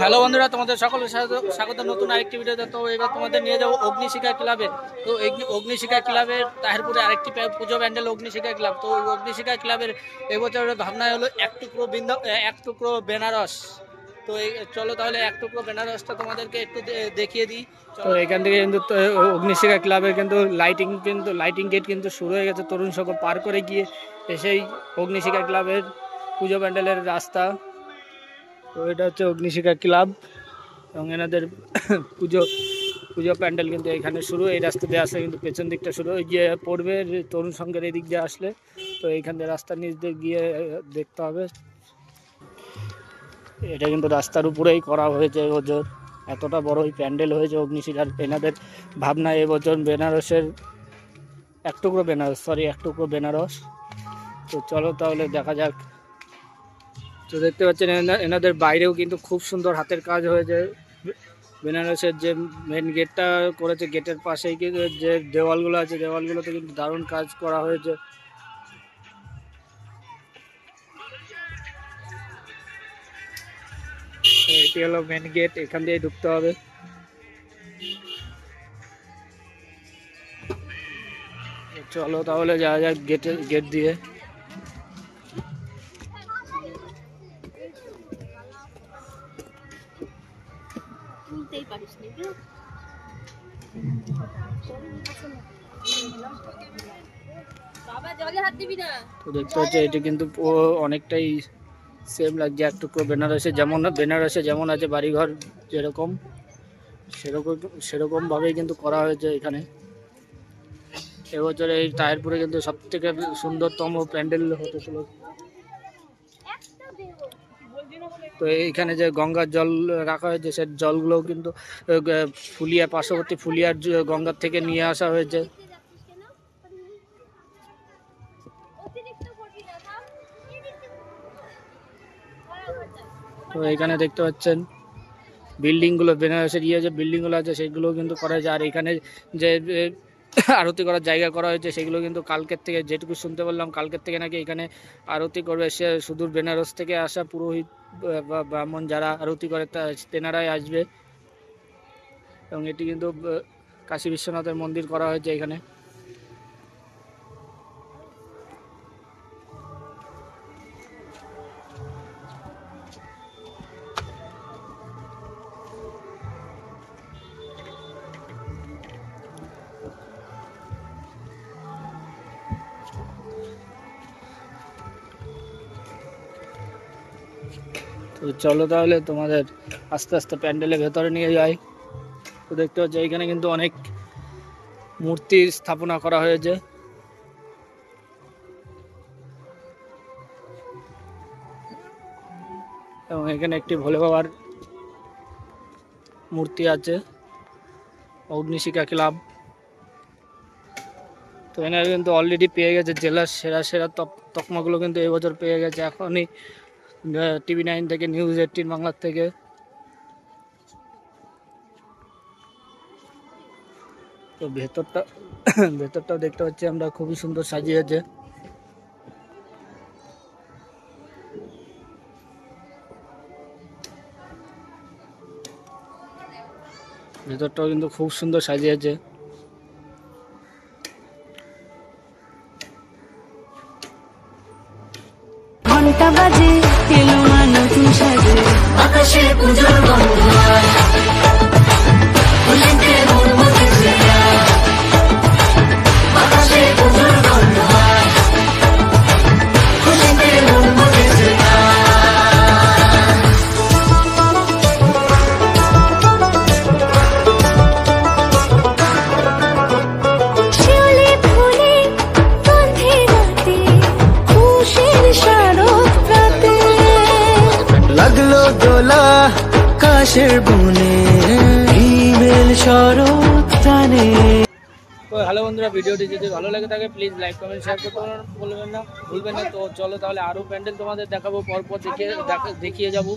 Hello বন্ধুরা, তোমাদের সকলের স্বাগত নতুন আরেকটি ভিডিওতে। তো এবার তোমাদের নিয়ে যাবো অগ্নিশিখা ক্লাবে। তো অগ্নিশিখা ক্লাবের তাহিরপুরে আরেকটি পুজো প্যান্ডেল অগ্নিশিখা ক্লাব। তো অগ্নিশিখা ক্লাবের এবছরের ভাবনা হলো এক টুকরো বেনারস। তো চলো তাহলে এক টুকরো বেনারসটা তোমাদেরকে একটু দেখিয়ে দিই। তো এখান থেকে কিন্তু অগ্নিশিখা ক্লাবের কিন্তু লাইটিং গেট কিন্তু শুরু হয়ে গেছে। তরুণ সকল পার করে গিয়ে এসেই অগ্নিশিখা ক্লাবের পুজো প্যান্ডেলের রাস্তা। তো এটা হচ্ছে অগ্নিশিখা ক্লাব এবং এনাদের পুজো প্যান্ডেল কিন্তু এখানে শুরু। এই রাস্তা দিয়ে আসলে কিন্তু পেছন দিকটা শুরু হয়ে গিয়ে পড়বে তরুণ সংঘের এই দিক দিয়ে আসলে। তো এইখান দিয়ে রাস্তার নিচ দিয়ে গিয়ে দেখতে হবে। এটা কিন্তু রাস্তার উপরেই করা হয়েছে এবছর, এতটা বড় এই প্যান্ডেল হয়েছে অগ্নিশিখার। এনাদের ভাবনা এবছর বেনারসের এক টুকরো বেনারস। তো চলো তাহলে দেখা যাক। তো দেখতে পাচ্ছেন এনাদের বাইরেও কিন্তু খুব সুন্দর হাতের কাজ হয়েছে। বেনারসের যে মেন গেটটা করেছে, গেটের পাশেই কিন্তু যে দেওয়ালগুলো আছে, দেওয়ালগুলোতে কিন্তু দারুণ কাজ করা হয়েছে। এটি হলো মেন গেট, এখান দিয়ে ঢুকতে হবে। চলো তাহলে যাওয়া যাক গেট দিয়ে। তো দেখতে হচ্ছে এটি কিন্তু অনেকটাই সেম লাগছে এক টুকরো বেনারসে যেমন আছে বাড়িঘর যেরকম, সেরকম ভাবেই কিন্তু করা হয়েছে এখানে। এবছর এই তাহিরপুরে কিন্তু সব থেকে সুন্দরতম প্যান্ডেল হতে চলেছে। তো এইখানে যে গঙ্গার জল রাখা হয়েছে, সে জলগুলোও কিন্তু পার্শ্ববর্তী ফুলিয়ার গঙ্গার থেকে নিয়ে আসা হয়েছে। তো এখানে দেখতে পাচ্ছেন বিল্ডিংগুলো, বেনারসের যে বিল্ডিংগুলো আছে সেগুলো কিন্তু করা হয়েছে। আর এখানে যে আরতি করার জায়গা করা হয়েছে সেগুলো কিন্তু কালকের থেকে, যেটুকু শুনতে পারলাম কালকের থেকে নাকি এখানে আরতি করবে সে সুদূর বেনারস থেকে আসা পুরোহিত বা ব্রাহ্মণ যারা আরতি করে তেনারাই আসবে। এবং এটি কিন্তু কাশী বিশ্বনাথের মন্দির করা হয়েছে এখানে। তো চলো তাহলে তোমাদের আস্তে আস্তে প্যান্ডেলের ভেতরে নিয়ে যাই। তো দেখতে পাচ্ছি এখানে কিন্তু অনেক মূর্তি স্থাপনা করা হয়েছে। এবং এখানে একটি ভোলে বাবার মূর্তি আছে। অগ্নিশিখা ক্লাব তো এখানে কিন্তু অলরেডি পেয়ে গেছে জেলার সেরা তকমাগুলো কিন্তু এবছর পেয়ে গেছে এখনই TV9 থেকে, নিউজ 18 বাংলার থেকে। তো ভেতরটাও দেখতে পাচ্ছি আমরা, খুবই সুন্দর সাজিয়েছে। ভেতরটাও কিন্তু খুব সুন্দর সাজিয়েছে। ঘন্টা বাজে এলো নতুন সাজে, আকাশে পূজোর গন্ধ লাগলো দোলা কাশের বনে ইমেল শরৎ টানে। তো হ্যালো বন্ধুরা, ভিডিওটি যদি ভালো লাগে থাকে প্লিজ লাইক কমেন্ট শেয়ার করতে ভুলবেন না। তো চলো তাহলে আরো প্যান্ডেল তোমাদের দেখাবো, পরপর দেখিয়ে যাবো।